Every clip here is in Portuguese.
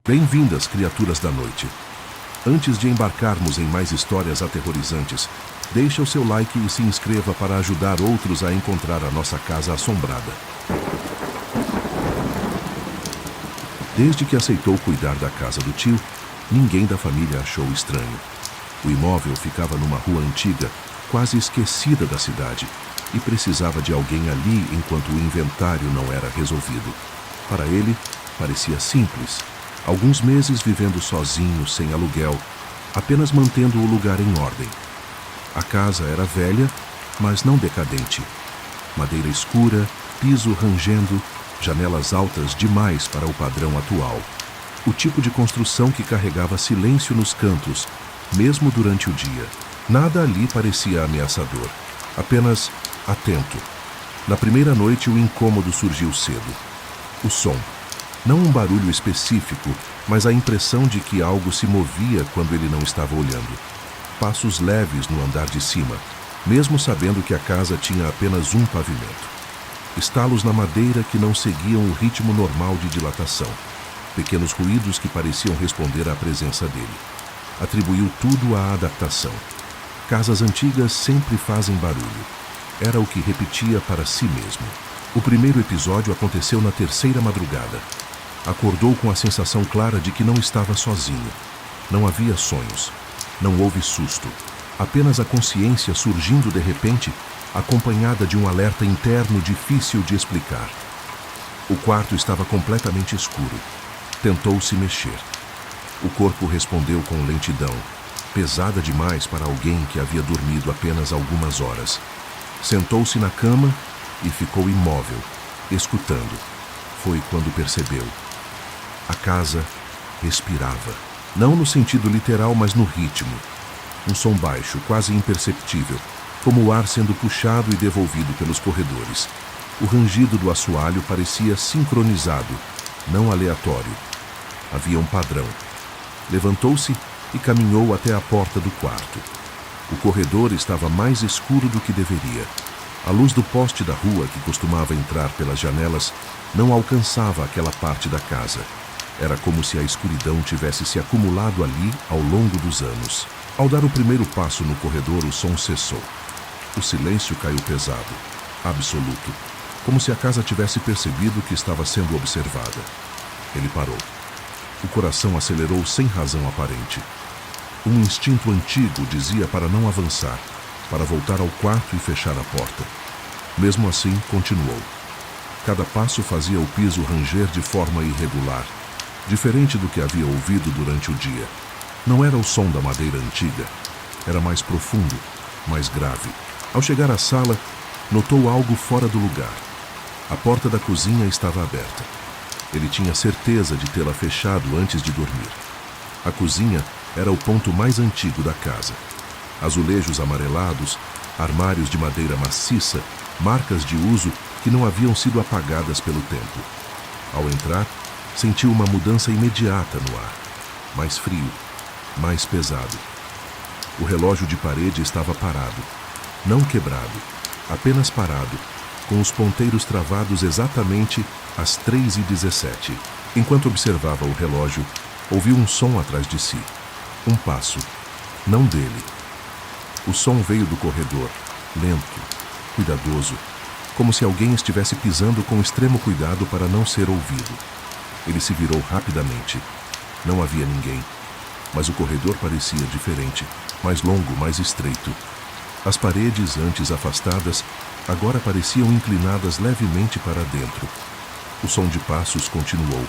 Bem-vindas, criaturas da noite. Antes de embarcarmos em mais histórias aterrorizantes, deixa o seu like e se inscreva para ajudar outros a encontrar a nossa casa assombrada. Desde que aceitou cuidar da casa do tio, ninguém da família achou estranho. O imóvel ficava numa rua antiga, quase esquecida da cidade, e precisava de alguém ali enquanto o inventário não era resolvido. Para ele, parecia simples. Alguns meses vivendo sozinho, sem aluguel, apenas mantendo o lugar em ordem. A casa era velha, mas não decadente. Madeira escura, piso rangendo, janelas altas demais para o padrão atual. O tipo de construção que carregava silêncio nos cantos, mesmo durante o dia. Nada ali parecia ameaçador, apenas atento. Na primeira noite, o incômodo surgiu cedo. O som. Não um barulho específico, mas a impressão de que algo se movia quando ele não estava olhando. Passos leves no andar de cima, mesmo sabendo que a casa tinha apenas um pavimento. Estalos na madeira que não seguiam o ritmo normal de dilatação. Pequenos ruídos que pareciam responder à presença dele. Atribuiu tudo à adaptação. Casas antigas sempre fazem barulho. Era o que repetia para si mesmo. O primeiro episódio aconteceu na terceira madrugada. Acordou com a sensação clara de que não estava sozinho. Não havia sonhos. Não houve susto. Apenas a consciência surgindo de repente, acompanhada de um alerta interno difícil de explicar. O quarto estava completamente escuro. Tentou se mexer. O corpo respondeu com lentidão, pesada demais para alguém que havia dormido apenas algumas horas. Sentou-se na cama e ficou imóvel, escutando. Foi quando percebeu. A casa respirava. Não no sentido literal, mas no ritmo. Um som baixo, quase imperceptível, como o ar sendo puxado e devolvido pelos corredores. O rangido do assoalho parecia sincronizado, não aleatório. Havia um padrão. Levantou-se e caminhou até a porta do quarto. O corredor estava mais escuro do que deveria. A luz do poste da rua, que costumava entrar pelas janelas, não alcançava aquela parte da casa. Era como se a escuridão tivesse se acumulado ali ao longo dos anos. Ao dar o primeiro passo no corredor, o som cessou. O silêncio caiu pesado, absoluto, como se a casa tivesse percebido que estava sendo observada. Ele parou. O coração acelerou sem razão aparente. Um instinto antigo dizia para não avançar, para voltar ao quarto e fechar a porta. Mesmo assim, continuou. Cada passo fazia o piso ranger de forma irregular, diferente do que havia ouvido durante o dia. Não era o som da madeira antiga. Era mais profundo, mais grave. Ao chegar à sala, notou algo fora do lugar. A porta da cozinha estava aberta. Ele tinha certeza de tê-la fechado antes de dormir. A cozinha era o ponto mais antigo da casa. Azulejos amarelados, armários de madeira maciça, marcas de uso que não haviam sido apagadas pelo tempo. Ao entrar, sentiu uma mudança imediata no ar. Mais frio, mais pesado. O relógio de parede estava parado. Não quebrado, apenas parado, com os ponteiros travados exatamente às 3h17. Enquanto observava o relógio, ouviu um som atrás de si. Um passo, não dele. O som veio do corredor, lento, cuidadoso, como se alguém estivesse pisando com extremo cuidado para não ser ouvido. Ele se virou rapidamente. Não havia ninguém, mas o corredor parecia diferente, mais longo, mais estreito. As paredes, antes afastadas, agora pareciam inclinadas levemente para dentro. O som de passos continuou,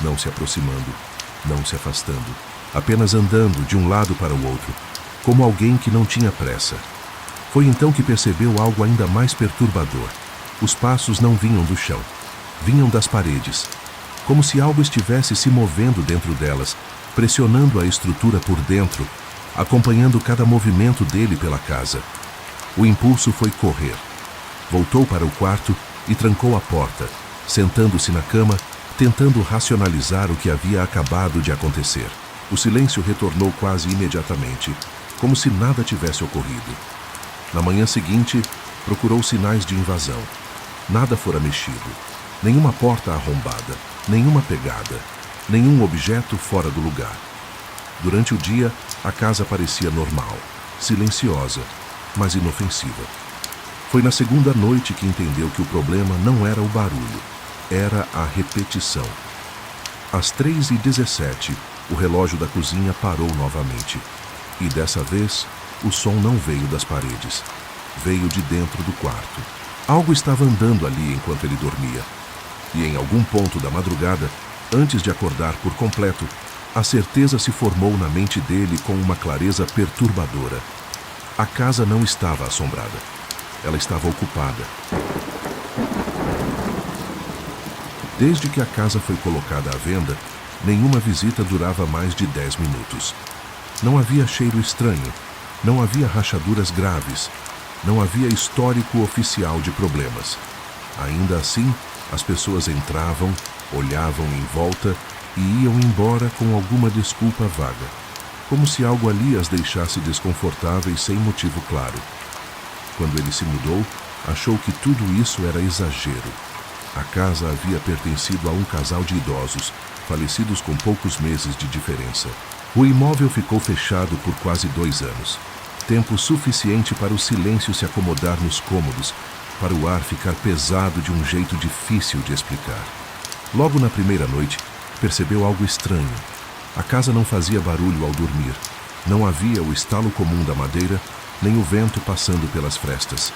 não se aproximando, não se afastando, apenas andando de um lado para o outro, como alguém que não tinha pressa. Foi então que percebeu algo ainda mais perturbador. Os passos não vinham do chão, vinham das paredes, como se algo estivesse se movendo dentro delas, pressionando a estrutura por dentro, acompanhando cada movimento dele pela casa. O impulso foi correr. Voltou para o quarto e trancou a porta, sentando-se na cama, tentando racionalizar o que havia acabado de acontecer. O silêncio retornou quase imediatamente, como se nada tivesse ocorrido. Na manhã seguinte, procurou sinais de invasão. Nada fora mexido. Nenhuma porta arrombada, nenhuma pegada. Nenhum objeto fora do lugar. Durante o dia, a casa parecia normal, silenciosa, mas inofensiva. Foi na segunda noite que entendeu que o problema não era o barulho, era a repetição. Às 3h17, o relógio da cozinha parou novamente. E dessa vez, o som não veio das paredes. Veio de dentro do quarto. Algo estava andando ali enquanto ele dormia. E em algum ponto da madrugada, antes de acordar por completo, a certeza se formou na mente dele com uma clareza perturbadora. A casa não estava assombrada. Ela estava ocupada. Desde que a casa foi colocada à venda, nenhuma visita durava mais de 10 minutos. Não havia cheiro estranho, não havia rachaduras graves, não havia histórico oficial de problemas. Ainda assim, as pessoas entravam, olhavam em volta e iam embora com alguma desculpa vaga, como se algo ali as deixasse desconfortáveis sem motivo claro. Quando ele se mudou, achou que tudo isso era exagero. A casa havia pertencido a um casal de idosos, falecidos com poucos meses de diferença. O imóvel ficou fechado por quase 2 anos. Tempo suficiente para o silêncio se acomodar nos cômodos, para o ar ficar pesado de um jeito difícil de explicar. Logo na primeira noite, percebeu algo estranho. A casa não fazia barulho ao dormir. Não havia o estalo comum da madeira, nem o vento passando pelas frestas.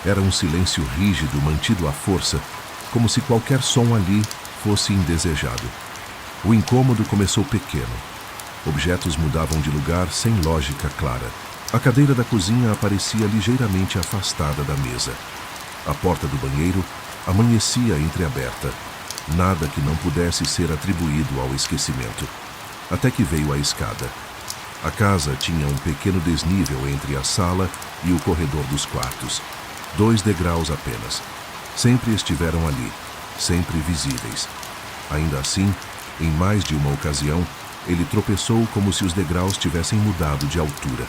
Era um silêncio rígido, mantido à força, como se qualquer som ali fosse indesejado. O incômodo começou pequeno. Objetos mudavam de lugar sem lógica clara. A cadeira da cozinha aparecia ligeiramente afastada da mesa. A porta do banheiro amanhecia entreaberta. Nada que não pudesse ser atribuído ao esquecimento. Até que veio a escada. A casa tinha um pequeno desnível entre a sala e o corredor dos quartos. 2 degraus apenas. Sempre estiveram ali, sempre visíveis. Ainda assim, em mais de uma ocasião, ele tropeçou como se os degraus tivessem mudado de altura.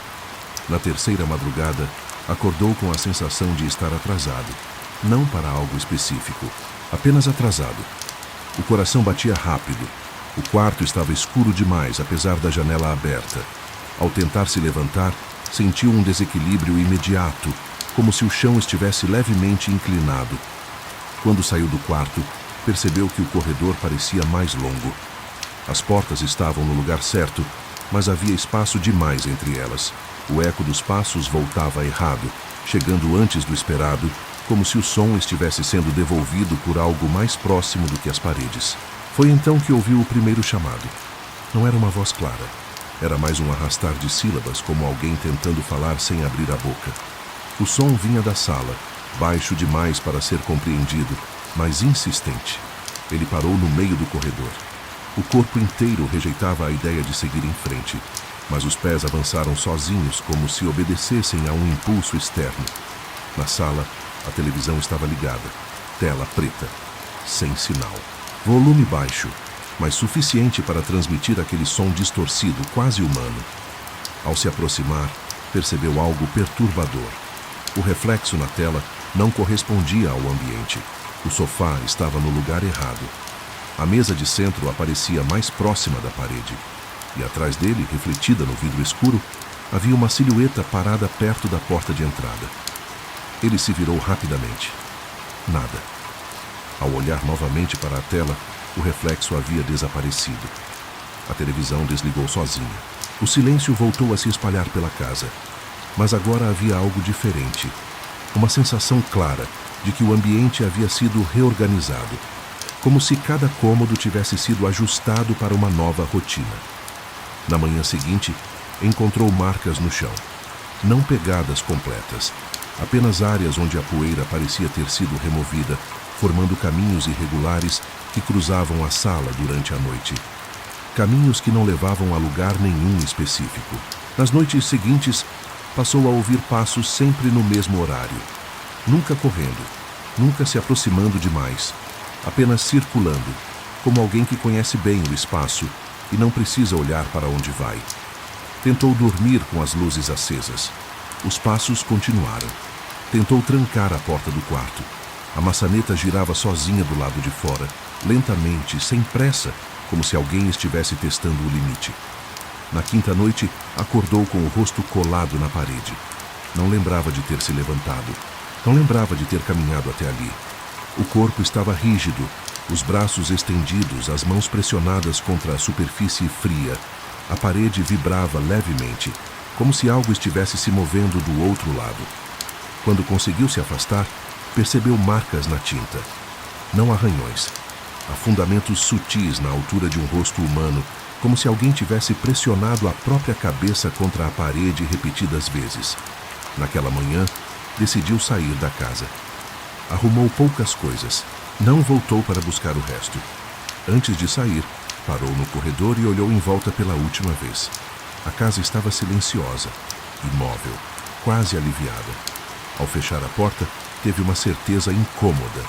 Na terceira madrugada, acordou com a sensação de estar atrasado. Não para algo específico, apenas atrasado. O coração batia rápido. O quarto estava escuro demais, apesar da janela aberta. Ao tentar se levantar, sentiu um desequilíbrio imediato, como se o chão estivesse levemente inclinado. Quando saiu do quarto, percebeu que o corredor parecia mais longo. As portas estavam no lugar certo, mas havia espaço demais entre elas. O eco dos passos voltava errado, chegando antes do esperado, como se o som estivesse sendo devolvido por algo mais próximo do que as paredes. Foi então que ouviu o primeiro chamado. Não era uma voz clara. Era mais um arrastar de sílabas, como alguém tentando falar sem abrir a boca. O som vinha da sala, baixo demais para ser compreendido, mas insistente. Ele parou no meio do corredor. O corpo inteiro rejeitava a ideia de seguir em frente, mas os pés avançaram sozinhos, como se obedecessem a um impulso externo. Na sala, a televisão estava ligada, tela preta, sem sinal. Volume baixo, mas suficiente para transmitir aquele som distorcido, quase humano. Ao se aproximar, percebeu algo perturbador. O reflexo na tela não correspondia ao ambiente. O sofá estava no lugar errado. A mesa de centro aparecia mais próxima da parede. E atrás dele, refletida no vidro escuro, havia uma silhueta parada perto da porta de entrada. Ele se virou rapidamente. Nada. Ao olhar novamente para a tela, o reflexo havia desaparecido. A televisão desligou sozinha. O silêncio voltou a se espalhar pela casa. Mas agora havia algo diferente. Uma sensação clara de que o ambiente havia sido reorganizado, como se cada cômodo tivesse sido ajustado para uma nova rotina. Na manhã seguinte, encontrou marcas no chão. Não pegadas completas, apenas áreas onde a poeira parecia ter sido removida, formando caminhos irregulares que cruzavam a sala durante a noite. Caminhos que não levavam a lugar nenhum específico. Nas noites seguintes, passou a ouvir passos sempre no mesmo horário. Nunca correndo, nunca se aproximando demais, apenas circulando, como alguém que conhece bem o espaço e não precisa olhar para onde vai. Tentou dormir com as luzes acesas. Os passos continuaram. Tentou trancar a porta do quarto. A maçaneta girava sozinha do lado de fora, lentamente, sem pressa, como se alguém estivesse testando o limite. Na quinta noite, acordou com o rosto colado na parede. Não lembrava de ter se levantado. Não lembrava de ter caminhado até ali. O corpo estava rígido, os braços estendidos, as mãos pressionadas contra a superfície fria. A parede vibrava levemente, como se algo estivesse se movendo do outro lado. Quando conseguiu se afastar, percebeu marcas na tinta. Não arranhões. Afundamentos sutis na altura de um rosto humano, como se alguém tivesse pressionado a própria cabeça contra a parede repetidas vezes. Naquela manhã, decidiu sair da casa. Arrumou poucas coisas. Não voltou para buscar o resto. Antes de sair, parou no corredor e olhou em volta pela última vez. A casa estava silenciosa, imóvel, quase aliviada. Ao fechar a porta, teve uma certeza incômoda.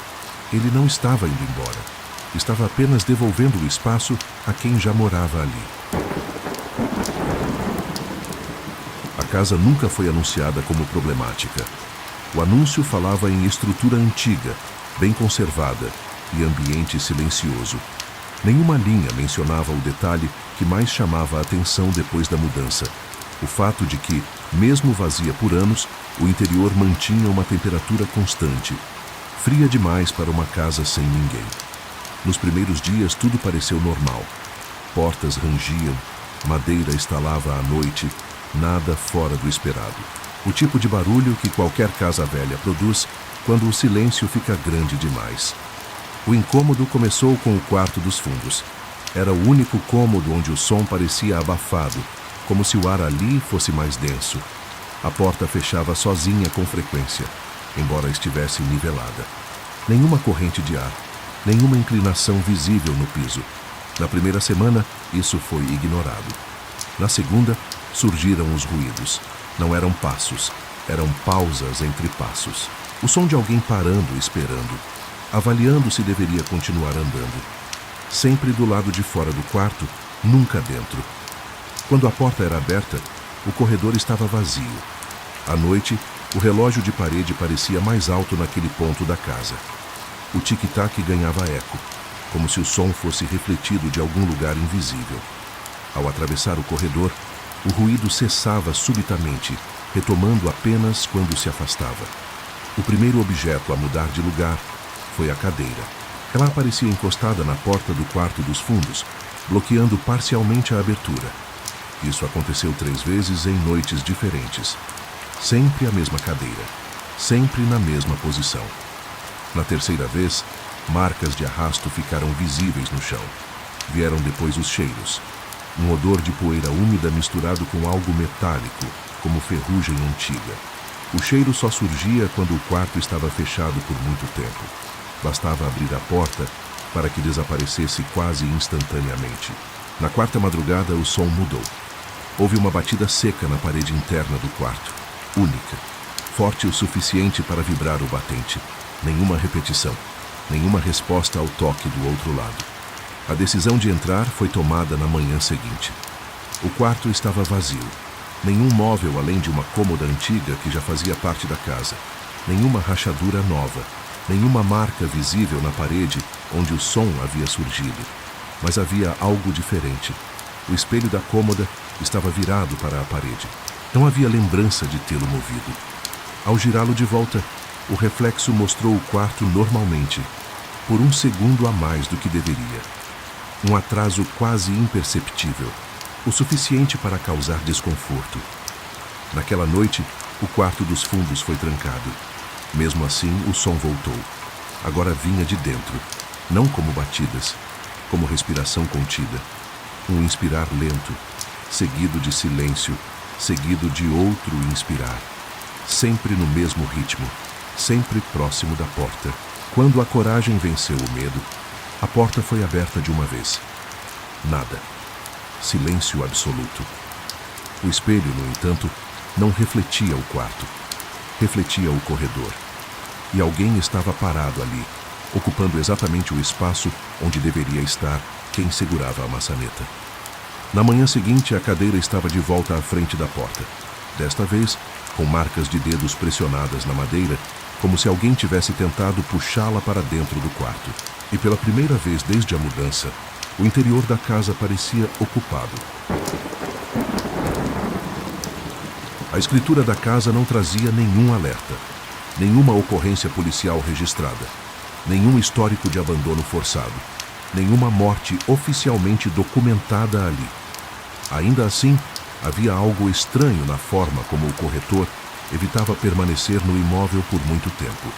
Ele não estava indo embora. Estava apenas devolvendo o espaço a quem já morava ali. A casa nunca foi anunciada como problemática. O anúncio falava em estrutura antiga, bem conservada e ambiente silencioso. Nenhuma linha mencionava o detalhe que mais chamava a atenção depois da mudança: o fato de que, mesmo vazia por anos, o interior mantinha uma temperatura constante, fria demais para uma casa sem ninguém. Nos primeiros dias tudo pareceu normal. Portas rangiam, madeira estalava à noite, nada fora do esperado. O tipo de barulho que qualquer casa velha produz quando o silêncio fica grande demais. O incômodo começou com o quarto dos fundos. Era o único cômodo onde o som parecia abafado, como se o ar ali fosse mais denso. A porta fechava sozinha com frequência, embora estivesse nivelada. Nenhuma corrente de ar, nenhuma inclinação visível no piso. Na primeira semana, isso foi ignorado. Na segunda, surgiram os ruídos. Não eram passos, eram pausas entre passos. O som de alguém parando e esperando, avaliando se deveria continuar andando. Sempre do lado de fora do quarto, nunca dentro. Quando a porta era aberta, o corredor estava vazio. À noite, o relógio de parede parecia mais alto naquele ponto da casa. O tic-tac ganhava eco, como se o som fosse refletido de algum lugar invisível. Ao atravessar o corredor, o ruído cessava subitamente, retomando apenas quando se afastava. O primeiro objeto a mudar de lugar foi a cadeira. Ela aparecia encostada na porta do quarto dos fundos, bloqueando parcialmente a abertura. Isso aconteceu 3 vezes em noites diferentes. Sempre a mesma cadeira, sempre na mesma posição. Na terceira vez, marcas de arrasto ficaram visíveis no chão. Vieram depois os cheiros. Um odor de poeira úmida misturado com algo metálico, como ferrugem antiga. O cheiro só surgia quando o quarto estava fechado por muito tempo. Bastava abrir a porta para que desaparecesse quase instantaneamente. Na quarta madrugada, o som mudou. Houve uma batida seca na parede interna do quarto, única, forte o suficiente para vibrar o batente. Nenhuma repetição, nenhuma resposta ao toque do outro lado. A decisão de entrar foi tomada na manhã seguinte. O quarto estava vazio. Nenhum móvel além de uma cômoda antiga que já fazia parte da casa. Nenhuma rachadura nova. Nenhuma marca visível na parede onde o som havia surgido. Mas havia algo diferente. O espelho da cômoda estava virado para a parede. Não havia lembrança de tê-lo movido. Ao girá-lo de volta, o reflexo mostrou o quarto normalmente, por 1 segundo a mais do que deveria. Um atraso quase imperceptível, o suficiente para causar desconforto. Naquela noite, o quarto dos fundos foi trancado. Mesmo assim, o som voltou. Agora vinha de dentro, não como batidas, como respiração contida. Um inspirar lento, seguido de silêncio, seguido de outro inspirar. Sempre no mesmo ritmo, sempre próximo da porta. Quando a coragem venceu o medo, a porta foi aberta de uma vez. Nada. Silêncio absoluto. O espelho, no entanto, não refletia o quarto. Refletia o corredor. E alguém estava parado ali, ocupando exatamente o espaço onde deveria estar quem segurava a maçaneta. Na manhã seguinte, a cadeira estava de volta à frente da porta. Desta vez, com marcas de dedos pressionadas na madeira, como se alguém tivesse tentado puxá-la para dentro do quarto. E pela primeira vez desde a mudança, O interior da casa parecia ocupado. A escritura da casa não trazia nenhum alerta, nenhuma ocorrência policial registrada, nenhum histórico de abandono forçado, nenhuma morte oficialmente documentada ali. Ainda assim, havia algo estranho na forma como o corretor evitava permanecer no imóvel por muito tempo.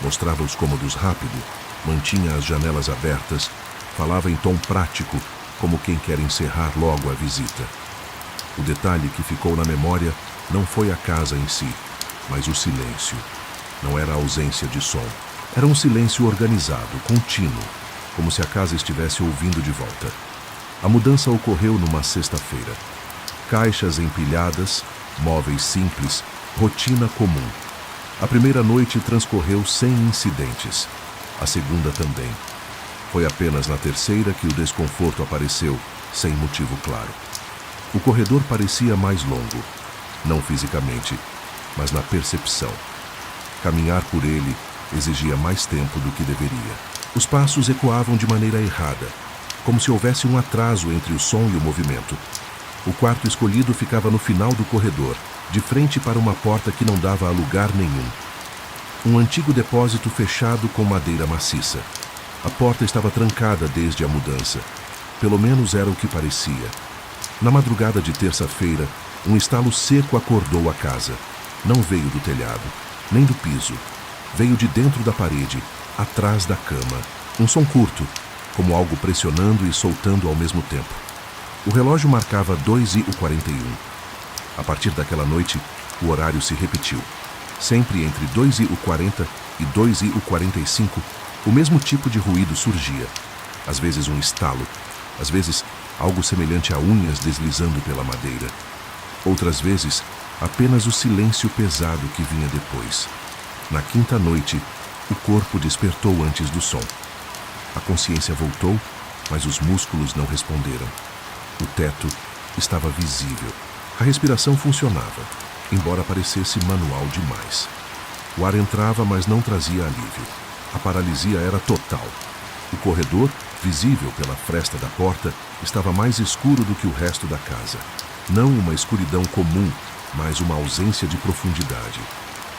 Mostrava os cômodos rápido, mantinha as janelas abertas, falava em tom prático, como quem quer encerrar logo a visita. O detalhe que ficou na memória não foi a casa em si, mas o silêncio. Não era a ausência de som. Era um silêncio organizado, contínuo, como se a casa estivesse ouvindo de volta. A mudança ocorreu numa sexta-feira. Caixas empilhadas, móveis simples, rotina comum. A primeira noite transcorreu sem incidentes. A segunda também. Foi apenas na terceira que o desconforto apareceu, sem motivo claro. O corredor parecia mais longo, não fisicamente, mas na percepção. Caminhar por ele exigia mais tempo do que deveria. Os passos ecoavam de maneira errada, como se houvesse um atraso entre o som e o movimento. O quarto escolhido ficava no final do corredor, de frente para uma porta que não dava a lugar nenhum. Um antigo depósito fechado com madeira maciça. A porta estava trancada desde a mudança. Pelo menos era o que parecia. Na madrugada de terça-feira, um estalo seco acordou a casa. Não veio do telhado, nem do piso. Veio de dentro da parede, atrás da cama. Um som curto, como algo pressionando e soltando ao mesmo tempo. O relógio marcava 2h41. A partir daquela noite, o horário se repetiu. Sempre entre 2h40 e 2h45, o mesmo tipo de ruído surgia. Às vezes um estalo, às vezes algo semelhante a unhas deslizando pela madeira. Outras vezes, apenas o silêncio pesado que vinha depois. Na quinta noite, o corpo despertou antes do som. A consciência voltou, mas os músculos não responderam. O teto estava visível. A respiração funcionava, embora parecesse manual demais. O ar entrava, mas não trazia alívio. A paralisia era total. O corredor, visível pela fresta da porta, estava mais escuro do que o resto da casa. Não uma escuridão comum, mas uma ausência de profundidade,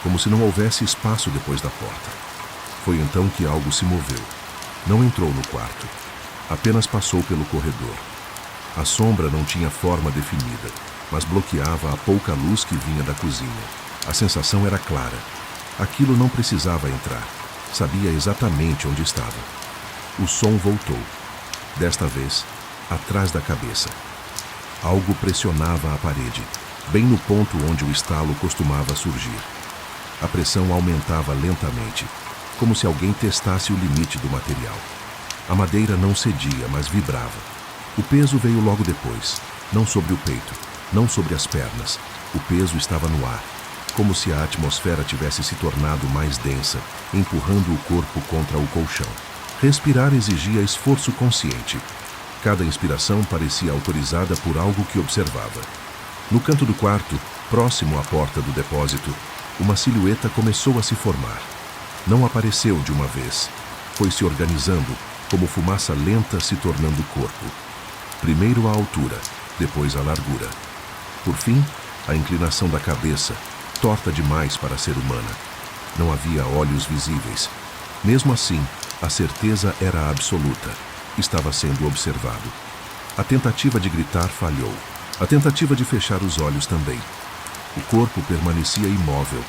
como se não houvesse espaço depois da porta. Foi então que algo se moveu. Não entrou no quarto, apenas passou pelo corredor. A sombra não tinha forma definida, mas bloqueava a pouca luz que vinha da cozinha. A sensação era clara. Aquilo não precisava entrar. Sabia exatamente onde estava. O som voltou. Desta vez, atrás da cabeça. Algo pressionava a parede, bem no ponto onde o estalo costumava surgir. A pressão aumentava lentamente, como se alguém testasse o limite do material. A madeira não cedia, mas vibrava. O peso veio logo depois, não sobre o peito, não sobre as pernas. O peso estava no ar, como se a atmosfera tivesse se tornado mais densa, empurrando o corpo contra o colchão. Respirar exigia esforço consciente. Cada inspiração parecia autorizada por algo que observava. No canto do quarto, próximo à porta do depósito, uma silhueta começou a se formar. Não apareceu de uma vez. Foi se organizando, como fumaça lenta se tornando corpo. Primeiro a altura, depois a largura. Por fim, a inclinação da cabeça, torta demais para ser humana. Não havia olhos visíveis. Mesmo assim, a certeza era absoluta. Estava sendo observado. A tentativa de gritar falhou. A tentativa de fechar os olhos também. O corpo permanecia imóvel,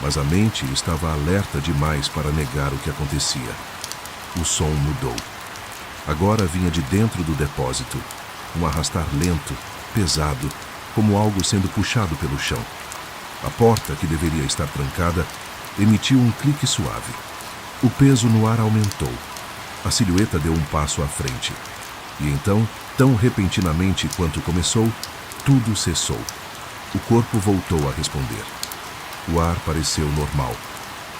mas a mente estava alerta demais para negar o que acontecia. O som mudou. Agora vinha de dentro do depósito, um arrastar lento, pesado, como algo sendo puxado pelo chão. A porta, que deveria estar trancada, emitiu um clique suave. O peso no ar aumentou. A silhueta deu um passo à frente. E então, tão repentinamente quanto começou, tudo cessou. O corpo voltou a responder. O ar pareceu normal.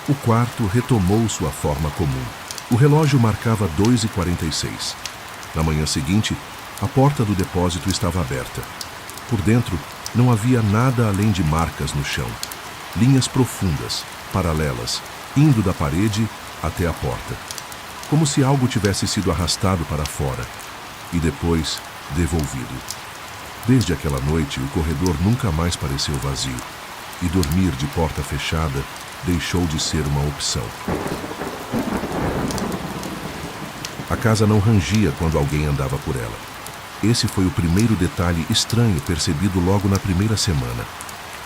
O quarto retomou sua forma comum. O relógio marcava 2h46. Na manhã seguinte, a porta do depósito estava aberta. Por dentro, não havia nada além de marcas no chão. Linhas profundas, paralelas, indo da parede até a porta. Como se algo tivesse sido arrastado para fora. e depois devolvido. Desde aquela noite, o corredor nunca mais pareceu vazio, e dormir de porta fechada deixou de ser uma opção. A casa não rangia quando alguém andava por ela. Esse foi o primeiro detalhe estranho percebido logo na primeira semana.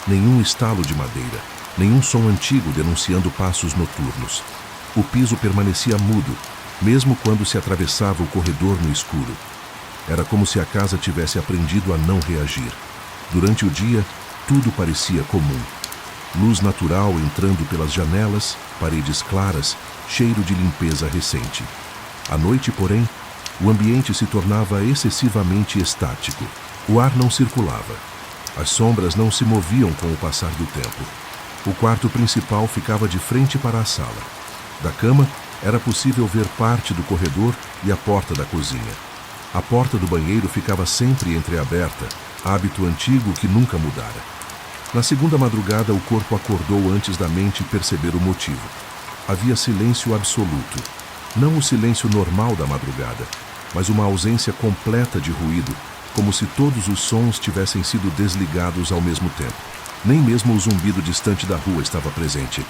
Nenhum estalo de madeira, nenhum som antigo denunciando passos noturnos. O piso permanecia mudo, mesmo quando se atravessava o corredor no escuro. Era como se a casa tivesse aprendido a não reagir. Durante o dia, tudo parecia comum. Luz natural entrando pelas janelas, paredes claras, cheiro de limpeza recente. À noite, porém, o ambiente se tornava excessivamente estático. O ar não circulava. As sombras não se moviam com o passar do tempo. O quarto principal ficava de frente para a sala. Da cama, era possível ver parte do corredor e a porta da cozinha. A porta do banheiro ficava sempre entreaberta, hábito antigo que nunca mudara. Na segunda madrugada, o corpo acordou antes da mente perceber o motivo. Havia silêncio absoluto. Não o silêncio normal da madrugada, mas uma ausência completa de ruído, como se todos os sons tivessem sido desligados ao mesmo tempo. Nem mesmo o zumbido distante da rua estava presente.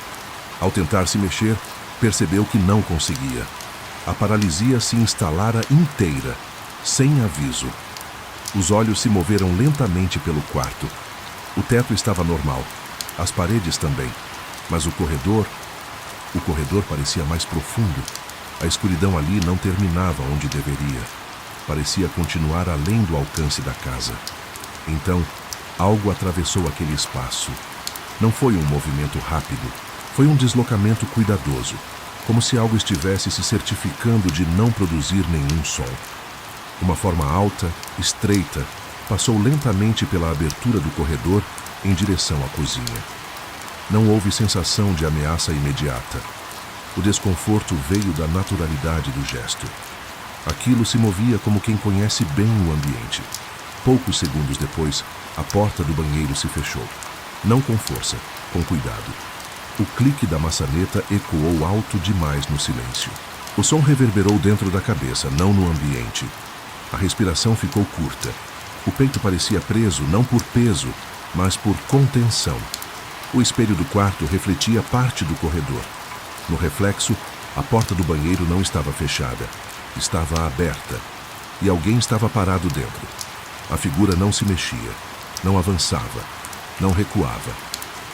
Ao tentar se mexer, percebeu que não conseguia. A paralisia se instalara inteira, sem aviso. Os olhos se moveram lentamente pelo quarto. O teto estava normal, as paredes também, mas o corredor parecia mais profundo. A escuridão ali não terminava onde deveria. Parecia continuar além do alcance da casa. Então, algo atravessou aquele espaço. Não foi um movimento rápido, foi um deslocamento cuidadoso, como se algo estivesse se certificando de não produzir nenhum som. Uma forma alta, estreita, passou lentamente pela abertura do corredor em direção à cozinha. Não houve sensação de ameaça imediata. O desconforto veio da naturalidade do gesto. Aquilo se movia como quem conhece bem o ambiente. Poucos segundos depois, a porta do banheiro se fechou. Não com força, com cuidado. O clique da maçaneta ecoou alto demais no silêncio. O som reverberou dentro da cabeça, não no ambiente. A respiração ficou curta. O peito parecia preso, não por peso, mas por contenção. O espelho do quarto refletia parte do corredor. No reflexo, a porta do banheiro não estava fechada. Estava aberta. E alguém estava parado dentro. A figura não se mexia, não avançava, não recuava.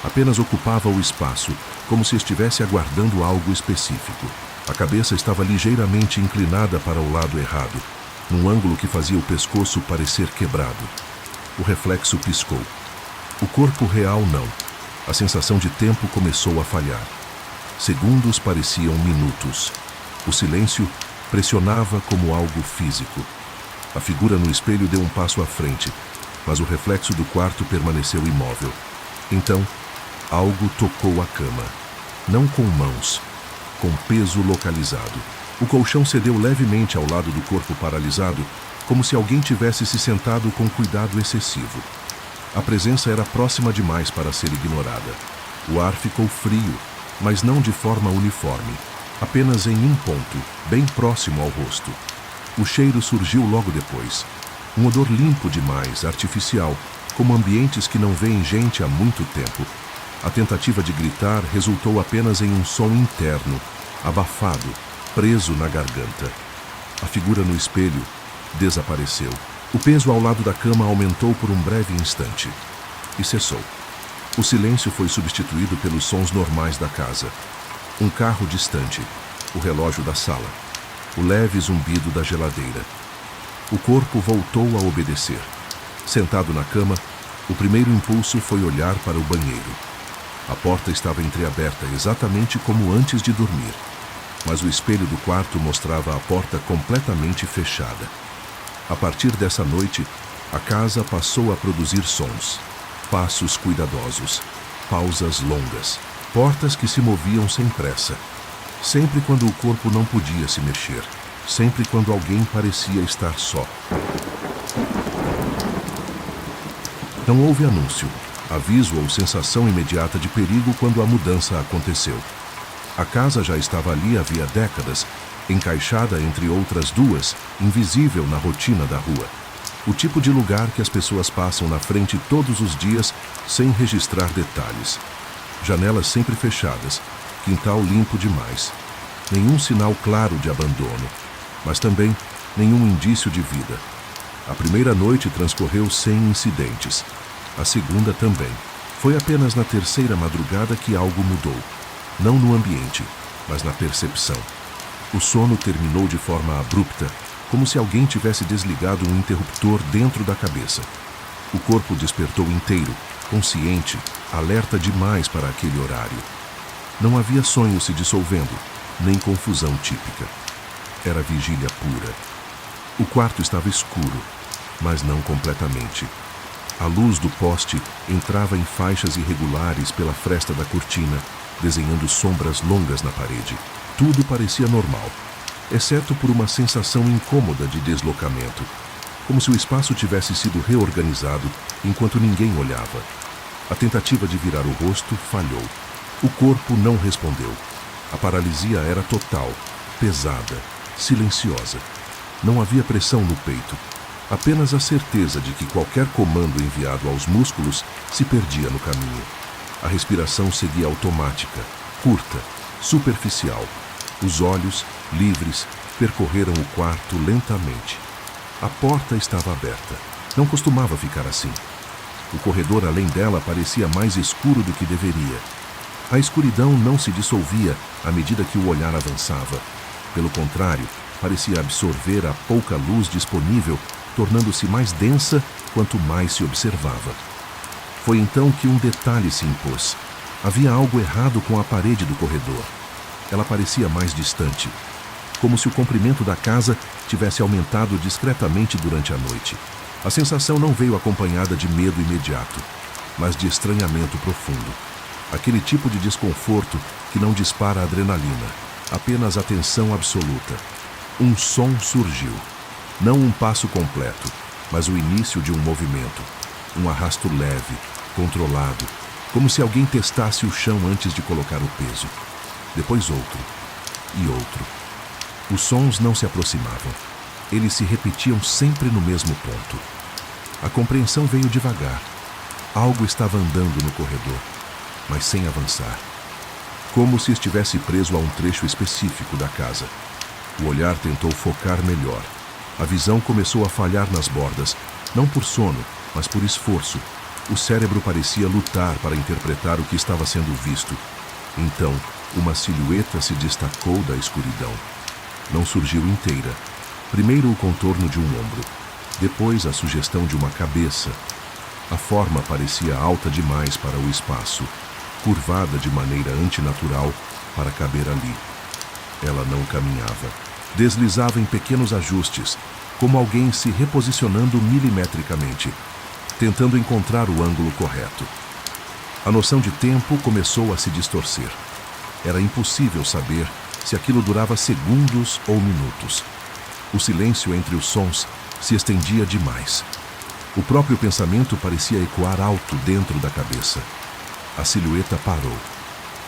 Apenas ocupava o espaço, como se estivesse aguardando algo específico. A cabeça estava ligeiramente inclinada para o lado errado, num ângulo que fazia o pescoço parecer quebrado. O reflexo piscou. O corpo real não. A sensação de tempo começou a falhar. Segundos pareciam minutos. O silêncio pressionava como algo físico. A figura no espelho deu um passo à frente, mas o reflexo do quarto permaneceu imóvel. Então, algo tocou a cama. Não com mãos, com peso localizado. O colchão cedeu levemente ao lado do corpo paralisado, como se alguém tivesse se sentado com cuidado excessivo. A presença era próxima demais para ser ignorada. O ar ficou frio, mas não de forma uniforme, apenas em um ponto, bem próximo ao rosto. O cheiro surgiu logo depois. Um odor limpo demais, artificial, como ambientes que não veem gente há muito tempo. A tentativa de gritar resultou apenas em um som interno, abafado, preso na garganta. A figura no espelho desapareceu. O peso ao lado da cama aumentou por um breve instante e cessou. O silêncio foi substituído pelos sons normais da casa. Um carro distante, o relógio da sala, o leve zumbido da geladeira. O corpo voltou a obedecer. Sentado na cama, o primeiro impulso foi olhar para o banheiro. A porta estava entreaberta exatamente como antes de dormir, mas o espelho do quarto mostrava a porta completamente fechada. A partir dessa noite, a casa passou a produzir sons, passos cuidadosos, pausas longas, portas que se moviam sem pressa. Sempre quando o corpo não podia se mexer, sempre quando alguém parecia estar só. Não houve anúncio, aviso ou sensação imediata de perigo quando a mudança aconteceu. A casa já estava ali havia décadas, encaixada entre outras duas, invisível na rotina da rua. O tipo de lugar que as pessoas passam na frente todos os dias sem registrar detalhes. Janelas sempre fechadas, quintal limpo demais. Nenhum sinal claro de abandono, mas também nenhum indício de vida. A primeira noite transcorreu sem incidentes. A segunda também. Foi apenas na terceira madrugada que algo mudou. Não no ambiente, mas na percepção. O sono terminou de forma abrupta, como se alguém tivesse desligado um interruptor dentro da cabeça. O corpo despertou inteiro, consciente, alerta demais para aquele horário. Não havia sonho se dissolvendo, nem confusão típica. Era vigília pura. O quarto estava escuro, mas não completamente. A luz do poste entrava em faixas irregulares pela fresta da cortina, desenhando sombras longas na parede. Tudo parecia normal, exceto por uma sensação incômoda de deslocamento, como se o espaço tivesse sido reorganizado enquanto ninguém olhava. A tentativa de virar o rosto falhou. O corpo não respondeu. A paralisia era total, pesada, silenciosa. Não havia pressão no peito, apenas a certeza de que qualquer comando enviado aos músculos se perdia no caminho. A respiração seguia automática, curta, superficial. Os olhos, livres, percorreram o quarto lentamente. A porta estava aberta. Não costumava ficar assim. O corredor além dela parecia mais escuro do que deveria. A escuridão não se dissolvia à medida que o olhar avançava. Pelo contrário, parecia absorver a pouca luz disponível, tornando-se mais densa quanto mais se observava. Foi então que um detalhe se impôs. Havia algo errado com a parede do corredor. Ela parecia mais distante, como se o comprimento da casa tivesse aumentado discretamente durante a noite. A sensação não veio acompanhada de medo imediato, mas de estranhamento profundo. Aquele tipo de desconforto que não dispara adrenalina, apenas atenção absoluta. Um som surgiu. Não um passo completo, mas o início de um movimento. Um arrasto leve, controlado, como se alguém testasse o chão antes de colocar o peso. Depois outro, e outro. Os sons não se aproximavam. Eles se repetiam sempre no mesmo ponto. A compreensão veio devagar. Algo estava andando no corredor, mas sem avançar. Como se estivesse preso a um trecho específico da casa. O olhar tentou focar melhor. A visão começou a falhar nas bordas, não por sono, mas por esforço. O cérebro parecia lutar para interpretar o que estava sendo visto. Então, uma silhueta se destacou da escuridão. Não surgiu inteira. Primeiro o contorno de um ombro, depois a sugestão de uma cabeça. A forma parecia alta demais para o espaço, curvada de maneira antinatural para caber ali. Ela não caminhava. Deslizava em pequenos ajustes, como alguém se reposicionando milimetricamente, tentando encontrar o ângulo correto. A noção de tempo começou a se distorcer. Era impossível saber se aquilo durava segundos ou minutos. O silêncio entre os sons se estendia demais. O próprio pensamento parecia ecoar alto dentro da cabeça. A silhueta parou.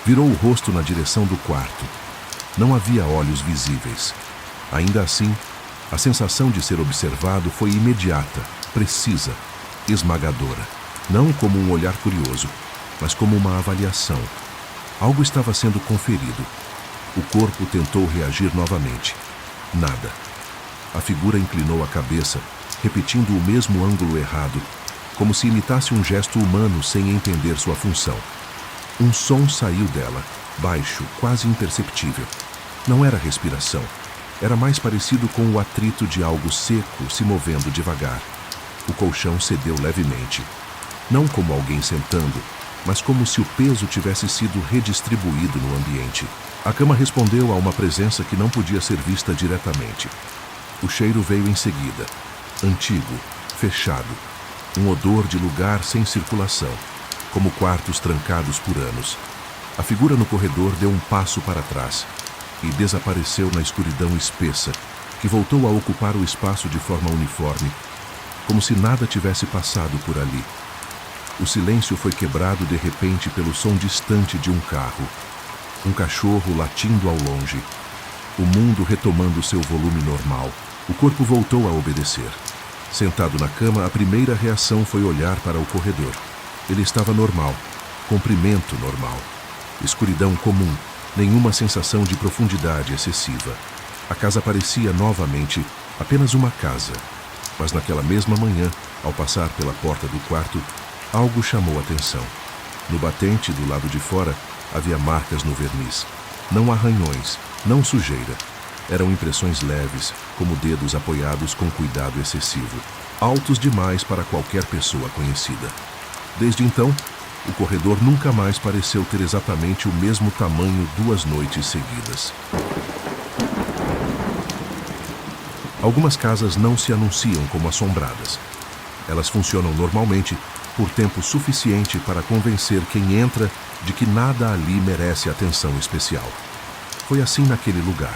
Virou o rosto na direção do quarto. Não havia olhos visíveis. Ainda assim, a sensação de ser observado foi imediata, precisa, esmagadora. Não como um olhar curioso, mas como uma avaliação. Algo estava sendo conferido. O corpo tentou reagir novamente. Nada. A figura inclinou a cabeça, repetindo o mesmo ângulo errado, como se imitasse um gesto humano sem entender sua função. Um som saiu dela, baixo, quase imperceptível. Não era respiração. Era mais parecido com o atrito de algo seco se movendo devagar. O colchão cedeu levemente. Não como alguém sentando, mas como se o peso tivesse sido redistribuído no ambiente. A cama respondeu a uma presença que não podia ser vista diretamente. O cheiro veio em seguida. Antigo, fechado. Um odor de lugar sem circulação, como quartos trancados por anos. A figura no corredor deu um passo para trás e desapareceu na escuridão espessa, que voltou a ocupar o espaço de forma uniforme, como se nada tivesse passado por ali. O silêncio foi quebrado de repente pelo som distante de um carro. Um cachorro latindo ao longe. O mundo retomando seu volume normal, o corpo voltou a obedecer. Sentado na cama, a primeira reação foi olhar para o corredor. Ele estava normal, comprimento normal, escuridão comum, nenhuma sensação de profundidade excessiva. A casa parecia novamente apenas uma casa. Mas naquela mesma manhã, ao passar pela porta do quarto, algo chamou a atenção. No batente do lado de fora havia marcas no verniz. Não arranhões, não sujeira. Eram impressões leves, como dedos apoiados com cuidado excessivo, altos demais para qualquer pessoa conhecida. Desde então, o corredor nunca mais pareceu ter exatamente o mesmo tamanho 2 noites seguidas. Algumas casas não se anunciam como assombradas. Elas funcionam normalmente por tempo suficiente para convencer quem entra de que nada ali merece atenção especial. Foi assim naquele lugar.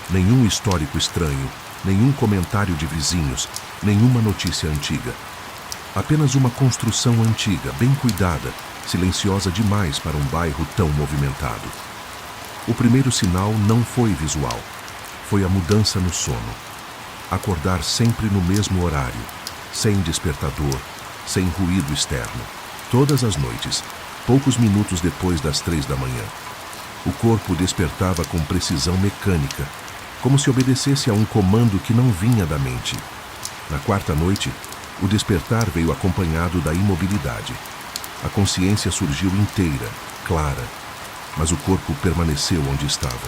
Nenhum histórico estranho, nenhum comentário de vizinhos, nenhuma notícia antiga. Apenas uma construção antiga, bem cuidada, silenciosa demais para um bairro tão movimentado. O primeiro sinal não foi visual. Foi a mudança no sono. Acordar sempre no mesmo horário, sem despertador, sem ruído externo. Todas as noites, poucos minutos depois das 3 da manhã. O corpo despertava com precisão mecânica, como se obedecesse a um comando que não vinha da mente. Na 4ª noite, o despertar veio acompanhado da imobilidade. A consciência surgiu inteira, clara, mas o corpo permaneceu onde estava.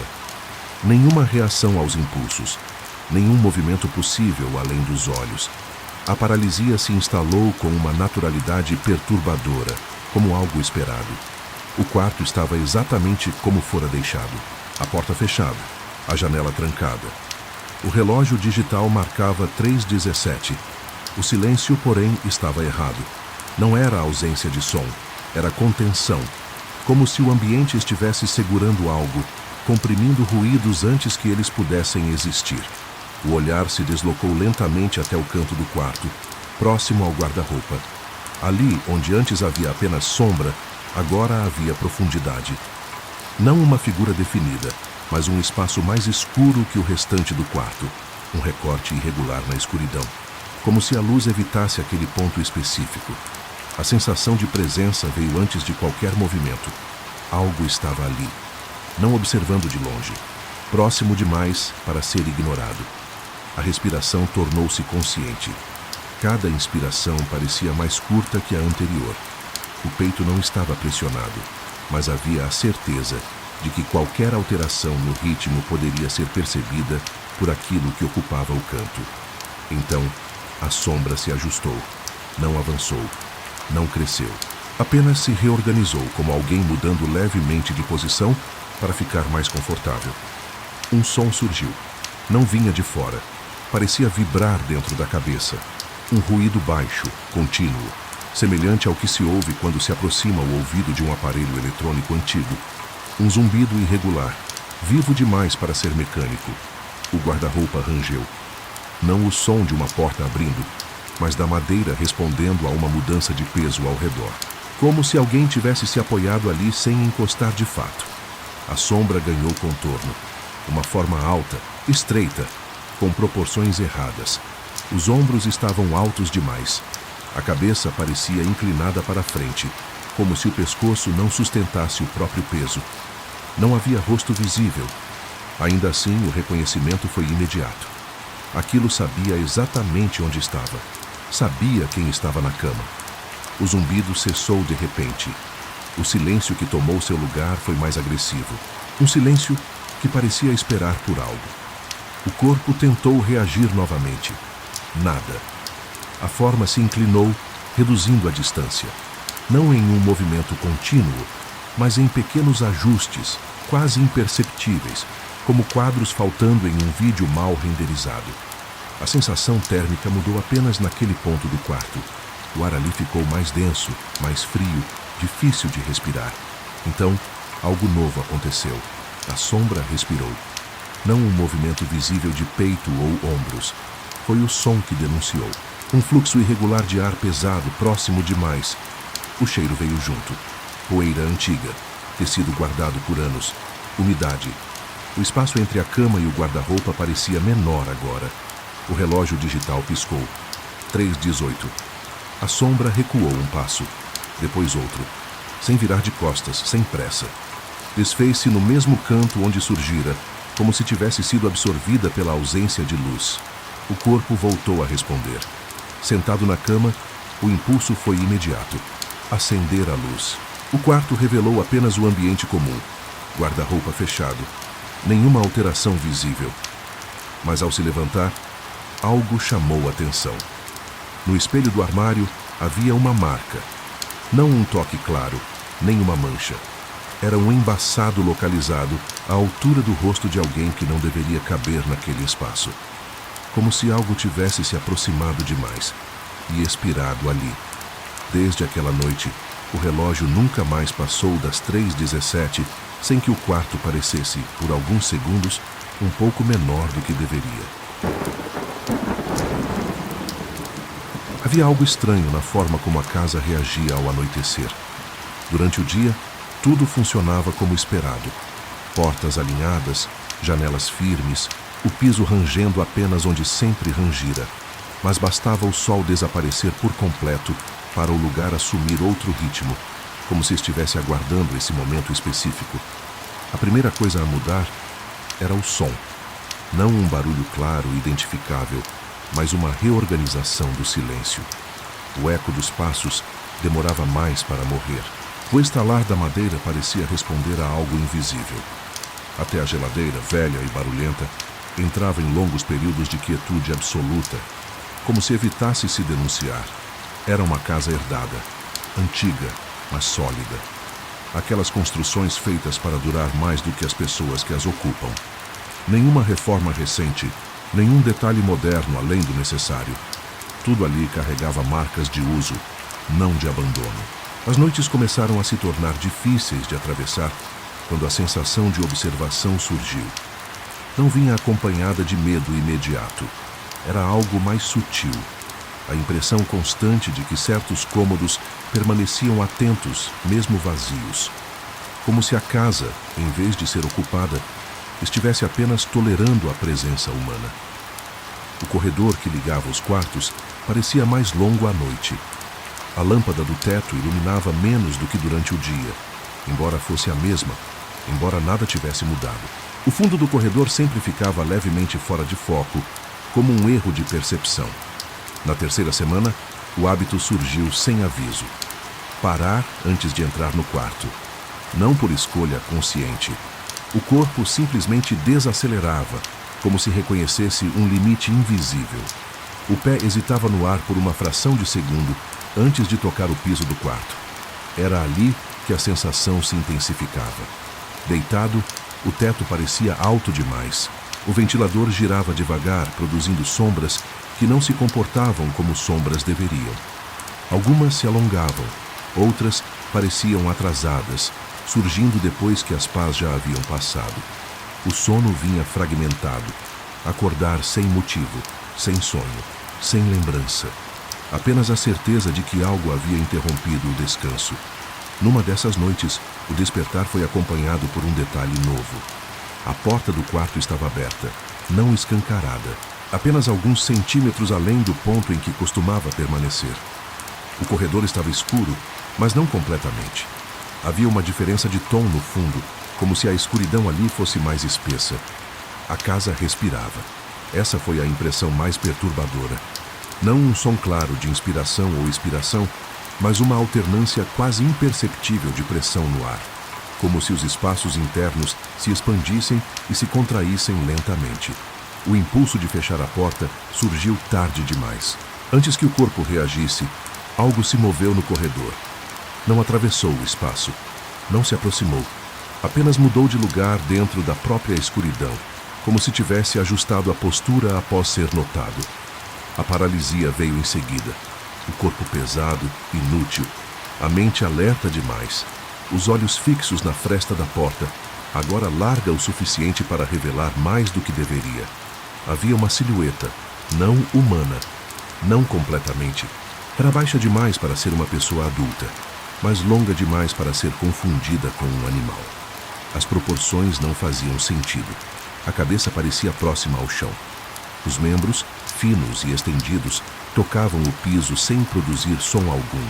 Nenhuma reação aos impulsos, nenhum movimento possível além dos olhos. A paralisia se instalou com uma naturalidade perturbadora, como algo esperado. O quarto estava exatamente como fora deixado. A porta fechada, a janela trancada. O relógio digital marcava 3h17. O silêncio, porém, estava errado. Não era ausência de som, era contenção, como se o ambiente estivesse segurando algo, comprimindo ruídos antes que eles pudessem existir. O olhar se deslocou lentamente até o canto do quarto, próximo ao guarda-roupa. Ali, onde antes havia apenas sombra, agora havia profundidade. Não uma figura definida, mas um espaço mais escuro que o restante do quarto, um recorte irregular na escuridão, como se a luz evitasse aquele ponto específico. A sensação de presença veio antes de qualquer movimento. Algo estava ali, não observando de longe, próximo demais para ser ignorado. A respiração tornou-se consciente. Cada inspiração parecia mais curta que a anterior. O peito não estava pressionado, mas havia a certeza de que qualquer alteração no ritmo poderia ser percebida por aquilo que ocupava o canto. Então, a sombra se ajustou. Não avançou. Não cresceu. Apenas se reorganizou como alguém mudando levemente de posição para ficar mais confortável. Um som surgiu. Não vinha de fora. Parecia vibrar dentro da cabeça. Um ruído baixo, contínuo, semelhante ao que se ouve quando se aproxima o ouvido de um aparelho eletrônico antigo. Um zumbido irregular, vivo demais para ser mecânico. O guarda-roupa rangeu. Não o som de uma porta abrindo, mas da madeira respondendo a uma mudança de peso ao redor. Como se alguém tivesse se apoiado ali sem encostar de fato. A sombra ganhou contorno. Uma forma alta, estreita, com proporções erradas. Os ombros estavam altos demais. A cabeça parecia inclinada para frente, como se o pescoço não sustentasse o próprio peso. Não havia rosto visível. Ainda assim, o reconhecimento foi imediato. Aquilo sabia exatamente onde estava. Sabia quem estava na cama. O zumbido cessou de repente. O silêncio que tomou seu lugar foi mais agressivo. Um silêncio que parecia esperar por algo. O corpo tentou reagir novamente. Nada. A forma se inclinou, reduzindo a distância. Não em um movimento contínuo, mas em pequenos ajustes, quase imperceptíveis, como quadros faltando em um vídeo mal renderizado. A sensação térmica mudou apenas naquele ponto do quarto. O ar ali ficou mais denso, mais frio, difícil de respirar. Então, algo novo aconteceu. A sombra respirou. Não um movimento visível de peito ou ombros. Foi o som que denunciou. Um fluxo irregular de ar pesado, próximo demais. O cheiro veio junto. Poeira antiga, tecido guardado por anos, umidade. O espaço entre a cama e o guarda-roupa parecia menor agora. O relógio digital piscou. 3:18. A sombra recuou um passo, depois outro, sem virar de costas, sem pressa. Desfez-se no mesmo canto onde surgira, como se tivesse sido absorvida pela ausência de luz. O corpo voltou a responder. Sentado na cama, o impulso foi imediato. Acender a luz. O quarto revelou apenas o ambiente comum. Guarda-roupa fechado. Nenhuma alteração visível. Mas ao se levantar, algo chamou a atenção. No espelho do armário havia uma marca. Não um toque claro, nem uma mancha. Era um embaçado localizado à altura do rosto de alguém que não deveria caber naquele espaço. Como se algo tivesse se aproximado demais e expirado ali. Desde aquela noite, o relógio nunca mais passou das 3:17 sem que o quarto parecesse, por alguns segundos, um pouco menor do que deveria. Havia algo estranho na forma como a casa reagia ao anoitecer. Durante o dia, tudo funcionava como esperado. Portas alinhadas, janelas firmes, o piso rangendo apenas onde sempre rangira. Mas bastava o sol desaparecer por completo para o lugar assumir outro ritmo, como se estivesse aguardando esse momento específico. A primeira coisa a mudar era o som. Não um barulho claro e identificável, mas uma reorganização do silêncio. O eco dos passos demorava mais para morrer. O estalar da madeira parecia responder a algo invisível. Até a geladeira, velha e barulhenta, entrava em longos períodos de quietude absoluta, como se evitasse se denunciar. Era uma casa herdada, antiga, mas sólida. Aquelas construções feitas para durar mais do que as pessoas que as ocupam. Nenhuma reforma recente, nenhum detalhe moderno além do necessário. Tudo ali carregava marcas de uso, não de abandono. As noites começaram a se tornar difíceis de atravessar quando a sensação de observação surgiu. Não vinha acompanhada de medo imediato. Era algo mais sutil. A impressão constante de que certos cômodos permaneciam atentos, mesmo vazios. Como se a casa, em vez de ser ocupada, estivesse apenas tolerando a presença humana. O corredor que ligava os quartos parecia mais longo à noite. A lâmpada do teto iluminava menos do que durante o dia, embora fosse a mesma, embora nada tivesse mudado. O fundo do corredor sempre ficava levemente fora de foco, como um erro de percepção. Na terceira semana, o hábito surgiu sem aviso. Parar antes de entrar no quarto. Não por escolha consciente. O corpo simplesmente desacelerava, como se reconhecesse um limite invisível. O pé hesitava no ar por uma fração de segundo antes de tocar o piso do quarto. Era ali que a sensação se intensificava. Deitado, o teto parecia alto demais. O ventilador girava devagar, produzindo sombras que não se comportavam como sombras deveriam. Algumas se alongavam, outras pareciam atrasadas, surgindo depois que as pás já haviam passado. O sono vinha fragmentado, acordar sem motivo, sem sonho, sem lembrança. Apenas a certeza de que algo havia interrompido o descanso. Numa dessas noites, o despertar foi acompanhado por um detalhe novo. A porta do quarto estava aberta, não escancarada, apenas alguns centímetros além do ponto em que costumava permanecer. O corredor estava escuro, mas não completamente. Havia uma diferença de tom no fundo, como se a escuridão ali fosse mais espessa. A casa respirava. Essa foi a impressão mais perturbadora. Não um som claro de inspiração ou expiração, mas uma alternância quase imperceptível de pressão no ar, como se os espaços internos se expandissem e se contraíssem lentamente. O impulso de fechar a porta surgiu tarde demais. Antes que o corpo reagisse, algo se moveu no corredor. Não atravessou o espaço, não se aproximou, apenas mudou de lugar dentro da própria escuridão, como se tivesse ajustado a postura após ser notado. A paralisia veio em seguida. O corpo pesado, inútil, a mente alerta demais, os olhos fixos na fresta da porta, agora larga o suficiente para revelar mais do que deveria. Havia uma silhueta, não humana, não completamente. Era baixa demais para ser uma pessoa adulta, mas longa demais para ser confundida com um animal. As proporções não faziam sentido. A cabeça parecia próxima ao chão. Os membros, finos e estendidos, tocavam o piso sem produzir som algum.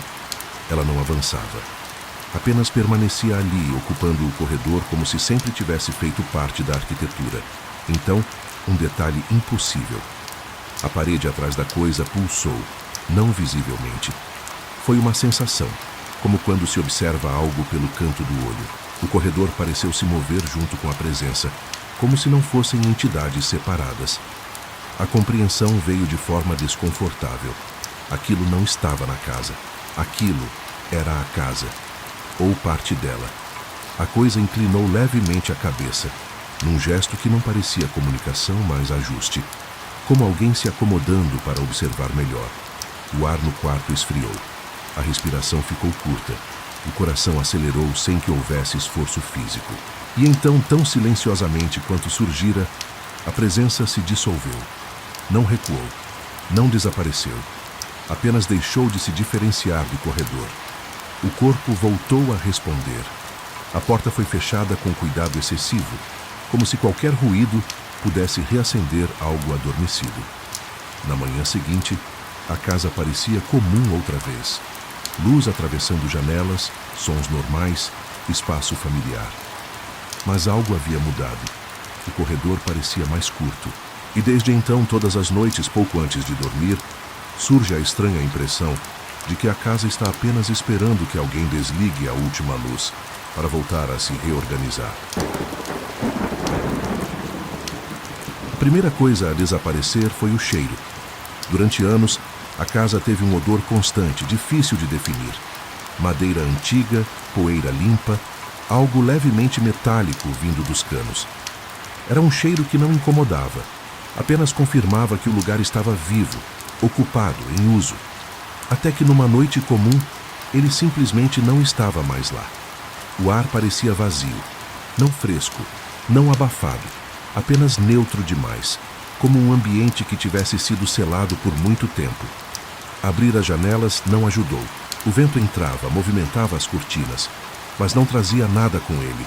Ela não avançava. Apenas permanecia ali, ocupando o corredor como se sempre tivesse feito parte da arquitetura. Então, um detalhe impossível. A parede atrás da coisa pulsou, não visivelmente. Foi uma sensação, como quando se observa algo pelo canto do olho. O corredor pareceu se mover junto com a presença, como se não fossem entidades separadas. A compreensão veio de forma desconfortável. Aquilo não estava na casa. Aquilo era a casa, ou parte dela. A coisa inclinou levemente a cabeça, num gesto que não parecia comunicação, mas ajuste, como alguém se acomodando para observar melhor. O ar no quarto esfriou. A respiração ficou curta. O coração acelerou sem que houvesse esforço físico. E então, tão silenciosamente quanto surgira, a presença se dissolveu. Não recuou, não desapareceu. Apenas deixou de se diferenciar do corredor. O corpo voltou a responder. A porta foi fechada com cuidado excessivo, como se qualquer ruído pudesse reacender algo adormecido. Na manhã seguinte, a casa parecia comum outra vez. Luz atravessando janelas, sons normais, espaço familiar. Mas algo havia mudado. O corredor parecia mais curto. E desde então, todas as noites, pouco antes de dormir, surge a estranha impressão de que a casa está apenas esperando que alguém desligue a última luz para voltar a se reorganizar. A primeira coisa a desaparecer foi o cheiro. Durante anos, a casa teve um odor constante, difícil de definir. Madeira antiga, poeira limpa, algo levemente metálico vindo dos canos. Era um cheiro que não incomodava, apenas confirmava que o lugar estava vivo, ocupado, em uso. Até que numa noite comum, ele simplesmente não estava mais lá. O ar parecia vazio, não fresco, não abafado, apenas neutro demais, como um ambiente que tivesse sido selado por muito tempo. Abrir as janelas não ajudou. O vento entrava, movimentava as cortinas, mas não trazia nada com ele.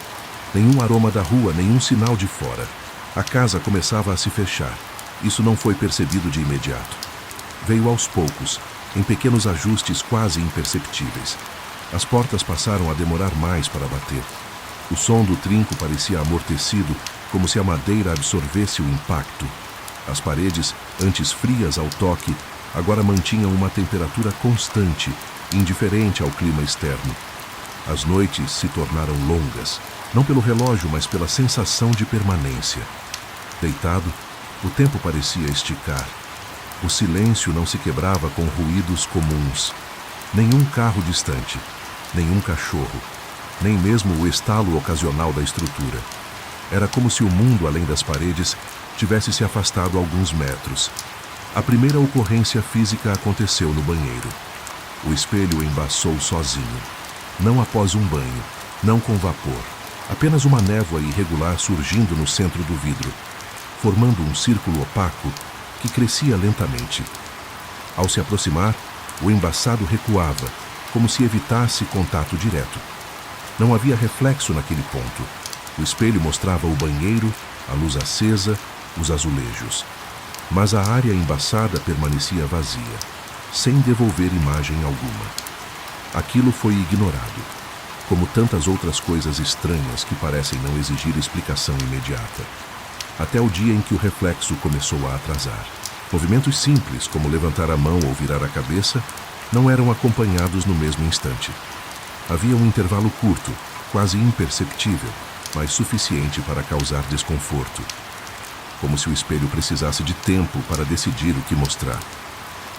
Nenhum aroma da rua, nenhum sinal de fora. A casa começava a se fechar. Isso não foi percebido de imediato. Veio aos poucos, em pequenos ajustes quase imperceptíveis. As portas passaram a demorar mais para bater. O som do trinco parecia amortecido, como se a madeira absorvesse o impacto. As paredes, antes frias ao toque, agora mantinham uma temperatura constante, indiferente ao clima externo. As noites se tornaram longas, não pelo relógio, mas pela sensação de permanência. Deitado, o tempo parecia esticar. O silêncio não se quebrava com ruídos comuns. Nenhum carro distante, nenhum cachorro, nem mesmo o estalo ocasional da estrutura. Era como se o mundo, além das paredes, tivesse se afastado alguns metros. A primeira ocorrência física aconteceu no banheiro. O espelho embaçou sozinho. Não após um banho, não com vapor. Apenas uma névoa irregular surgindo no centro do vidro, formando um círculo opaco que crescia lentamente. Ao se aproximar, o embaçado recuava, como se evitasse contato direto. Não havia reflexo naquele ponto. O espelho mostrava o banheiro, a luz acesa, os azulejos. Mas a área embaçada permanecia vazia, sem devolver imagem alguma. Aquilo foi ignorado, como tantas outras coisas estranhas que parecem não exigir explicação imediata. Até o dia em que o reflexo começou a atrasar. Movimentos simples, como levantar a mão ou virar a cabeça, não eram acompanhados no mesmo instante. Havia um intervalo curto, quase imperceptível, mas suficiente para causar desconforto. Como se o espelho precisasse de tempo para decidir o que mostrar.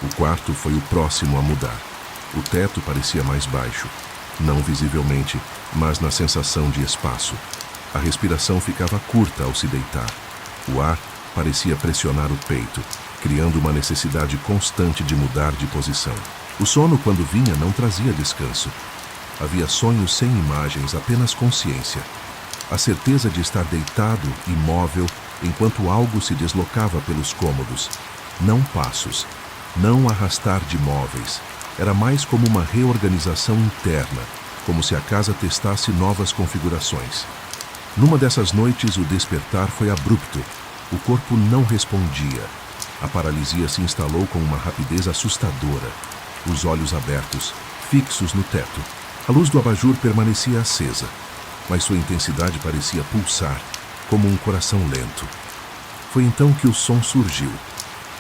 O quarto foi o próximo a mudar. O teto parecia mais baixo, não visivelmente, mas na sensação de espaço. A respiração ficava curta ao se deitar. O ar parecia pressionar o peito, criando uma necessidade constante de mudar de posição. O sono, quando vinha, não trazia descanso. Havia sonhos sem imagens, apenas consciência. A certeza de estar deitado, imóvel, enquanto algo se deslocava pelos cômodos. Não passos, não arrastar de móveis. Era mais como uma reorganização interna, como se a casa testasse novas configurações. Numa dessas noites, o despertar foi abrupto. O corpo não respondia. A paralisia se instalou com uma rapidez assustadora. Os olhos abertos, fixos no teto. A luz do abajur permanecia acesa, mas sua intensidade parecia pulsar, como um coração lento. Foi então que o som surgiu.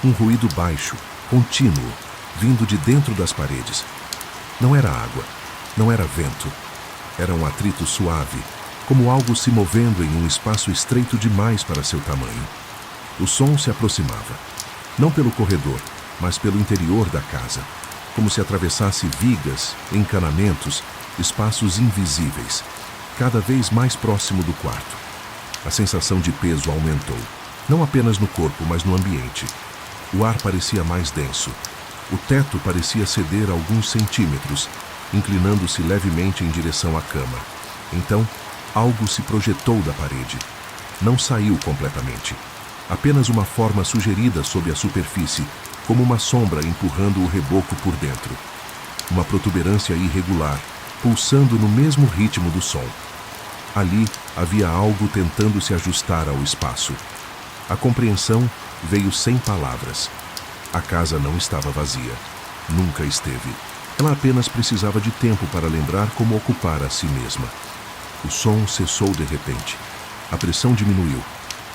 Um ruído baixo, contínuo, vindo de dentro das paredes. Não era água, não era vento. Era um atrito suave, como algo se movendo em um espaço estreito demais para seu tamanho. O som se aproximava, não pelo corredor, mas pelo interior da casa, como se atravessasse vigas, encanamentos, espaços invisíveis, cada vez mais próximo do quarto. A sensação de peso aumentou, não apenas no corpo, mas no ambiente. O ar parecia mais denso. O teto parecia ceder alguns centímetros, inclinando-se levemente em direção à cama. Então, algo se projetou da parede. Não saiu completamente. Apenas uma forma sugerida sob a superfície, como uma sombra empurrando o reboco por dentro. Uma protuberância irregular, pulsando no mesmo ritmo do som. Ali havia algo tentando se ajustar ao espaço. A compreensão veio sem palavras. A casa não estava vazia. Nunca esteve. Ela apenas precisava de tempo para lembrar como ocupar a si mesma. O som cessou de repente. A pressão diminuiu.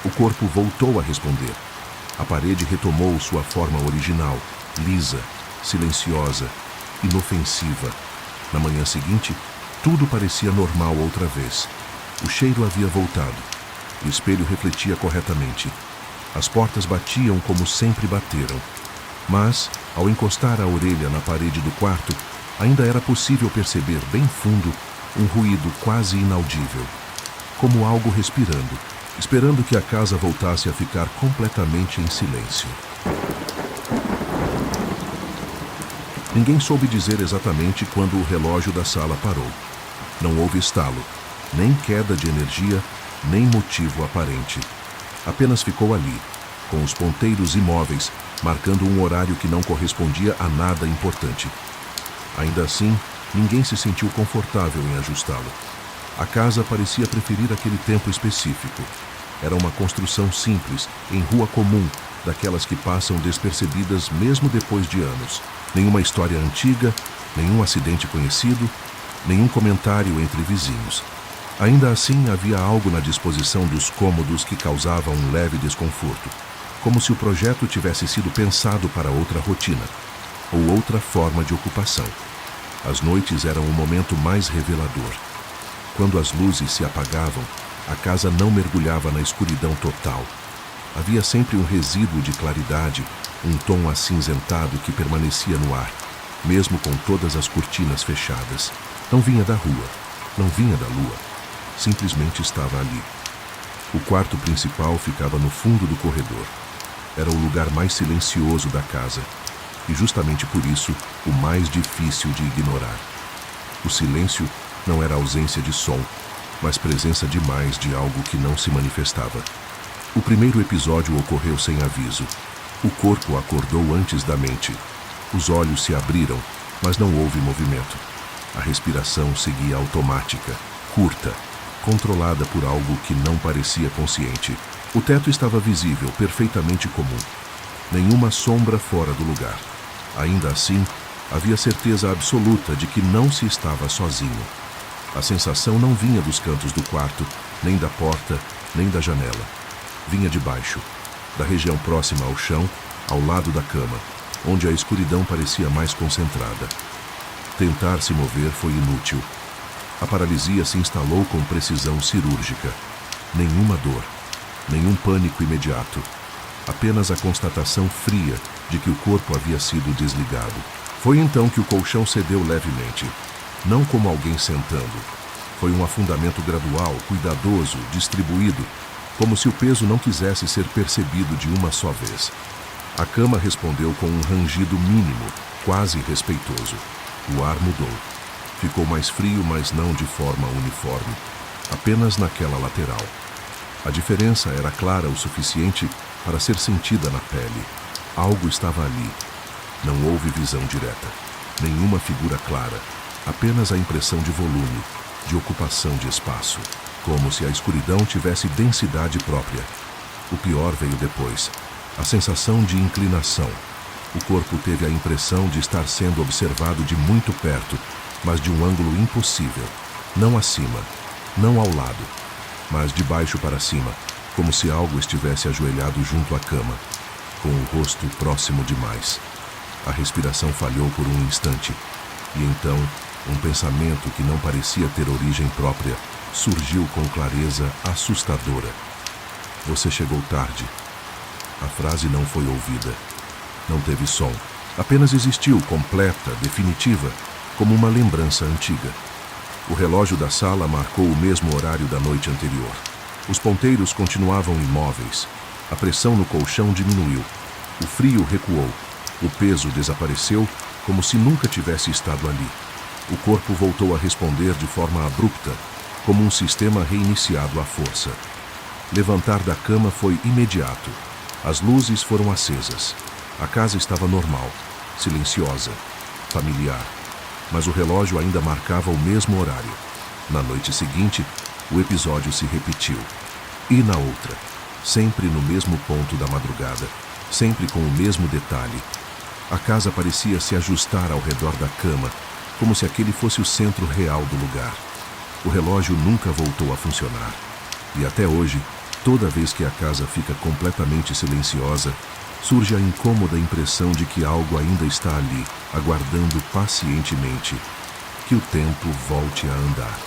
O corpo voltou a responder. A parede retomou sua forma original, lisa, silenciosa, inofensiva. Na manhã seguinte, tudo parecia normal outra vez. O cheiro havia voltado. O espelho refletia corretamente. As portas batiam como sempre bateram. Mas, ao encostar a orelha na parede do quarto, ainda era possível perceber bem fundo um ruído quase inaudível. Como algo respirando, esperando que a casa voltasse a ficar completamente em silêncio. Ninguém soube dizer exatamente quando o relógio da sala parou. Não houve estalo, nem queda de energia, nem motivo aparente. Apenas ficou ali, com os ponteiros imóveis, marcando um horário que não correspondia a nada importante. Ainda assim, ninguém se sentiu confortável em ajustá-lo. A casa parecia preferir aquele tempo específico. Era uma construção simples, em rua comum, daquelas que passam despercebidas mesmo depois de anos. Nenhuma história antiga, nenhum acidente conhecido, nenhum comentário entre vizinhos. Ainda assim, havia algo na disposição dos cômodos que causava um leve desconforto, como se o projeto tivesse sido pensado para outra rotina, ou outra forma de ocupação. As noites eram o momento mais revelador. Quando as luzes se apagavam, a casa não mergulhava na escuridão total. Havia sempre um resíduo de claridade, um tom acinzentado que permanecia no ar, mesmo com todas as cortinas fechadas. Não vinha da rua, não vinha da lua. Simplesmente estava ali. O quarto principal ficava no fundo do corredor. Era o lugar mais silencioso da casa, e justamente por isso, o mais difícil de ignorar. O silêncio não era ausência de som, mas presença demais de algo que não se manifestava. O primeiro episódio ocorreu sem aviso. O corpo acordou antes da mente. Os olhos se abriram, mas não houve movimento. A respiração seguia automática, curta, controlada por algo que não parecia consciente. O teto estava visível, perfeitamente comum. Nenhuma sombra fora do lugar. Ainda assim, havia certeza absoluta de que não se estava sozinho. A sensação não vinha dos cantos do quarto, nem da porta, nem da janela. Vinha de baixo, da região próxima ao chão, ao lado da cama, onde a escuridão parecia mais concentrada. Tentar se mover foi inútil. A paralisia se instalou com precisão cirúrgica. Nenhuma dor, nenhum pânico imediato. Apenas a constatação fria de que o corpo havia sido desligado. Foi então que o colchão cedeu levemente, não como alguém sentando. Foi um afundamento gradual, cuidadoso, distribuído, como se o peso não quisesse ser percebido de uma só vez. A cama respondeu com um rangido mínimo, quase respeitoso. O ar mudou. Ficou mais frio, mas não de forma uniforme, apenas naquela lateral. A diferença era clara o suficiente para ser sentida na pele. Algo estava ali. Não houve visão direta, nenhuma figura clara, apenas a impressão de volume, de ocupação de espaço. como se a escuridão tivesse densidade própria. O pior veio depois. A sensação de inclinação. O corpo teve a impressão de estar sendo observado de muito perto, mas de um ângulo impossível. Não acima, não ao lado, mas de baixo para cima, como se algo estivesse ajoelhado junto à cama, com o rosto próximo demais. A respiração falhou por um instante, e então, um pensamento que não parecia ter origem própria surgiu com clareza assustadora. Você chegou tarde. A frase não foi ouvida. Não teve som. Apenas existiu, completa, definitiva, como uma lembrança antiga. O relógio da sala marcou o mesmo horário da noite anterior. Os ponteiros continuavam imóveis. A pressão no colchão diminuiu. O frio recuou. O peso desapareceu, como se nunca tivesse estado ali. O corpo voltou a responder de forma abrupta, como um sistema reiniciado à força. Levantar da cama foi imediato. As luzes foram acesas. A casa estava normal, silenciosa, familiar. Mas o relógio ainda marcava o mesmo horário. Na noite seguinte, o episódio se repetiu. E na outra, sempre no mesmo ponto da madrugada, sempre com o mesmo detalhe. A casa parecia se ajustar ao redor da cama, como se aquele fosse o centro real do lugar. O relógio nunca voltou a funcionar. E até hoje, toda vez que a casa fica completamente silenciosa, surge a incômoda impressão de que algo ainda está ali, aguardando pacientemente que o tempo volte a andar.